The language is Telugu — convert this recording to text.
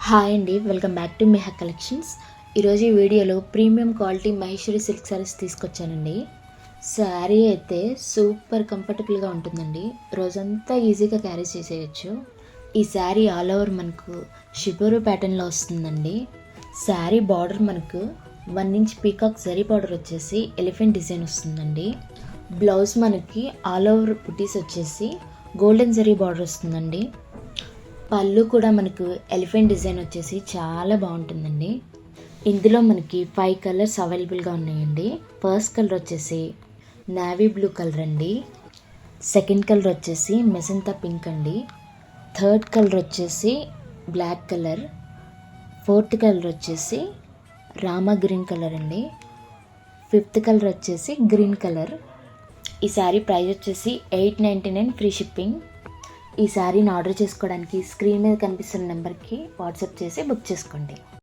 హాయ్ అండి, welcome back to Meha collections. ఈరోజు ఈ వీడియోలో premium quality Maheshwari silk saris తీసుకొచ్చానండి. శారీ అయితే సూపర్ కంఫర్టబుల్గా ఉంటుందండి. రోజంతా ఈజీగా క్యారీ చేసేయచ్చు. ఈ శారీ ఆల్ ఓవర్ మనకు షిబోరు ప్యాటర్న్లో వస్తుందండి. శారీ బార్డర్ మనకు 1 ఇంచ్ పీకాక్ జరీ బార్డర్ వచ్చేసి ఎలిఫెంట్ డిజైన్ వస్తుందండి. బ్లౌజ్ మనకి ఆల్ ఓవర్ బుటీస్ వచ్చేసి గోల్డెన్ జరీ బార్డర్ వస్తుందండి. పళ్ళు కూడా మనకు ఎలిఫెంట్ డిజైన్ వచ్చేసి చాలా బాగుంటుందండి. ఇందులో మనకి 5 కలర్స్ అవైలబుల్గా ఉన్నాయండి. ఫస్ట్ కలర్ వచ్చేసి నావీ బ్లూ కలర్ అండి. సెకండ్ కలర్ వచ్చేసి మెజంతా పింక్ అండి. థర్డ్ కలర్ వచ్చేసి బ్లాక్ కలర్. ఫోర్త్ కలర్ వచ్చేసి రామా గ్రీన్ కలర్ అండి. ఫిఫ్త్ కలర్ వచ్చేసి గ్రీన్ కలర్. ఈ శారీ ప్రైస్ వచ్చేసి $899 ఫ్రీ షిప్పింగ్. ఈ శారీని ఆర్డర్ చేసుకోవడానికి స్క్రీన్ మీద కనిపిస్తున్న నెంబర్కి వాట్సాప్ చేసి బుక్ చేసుకోండి.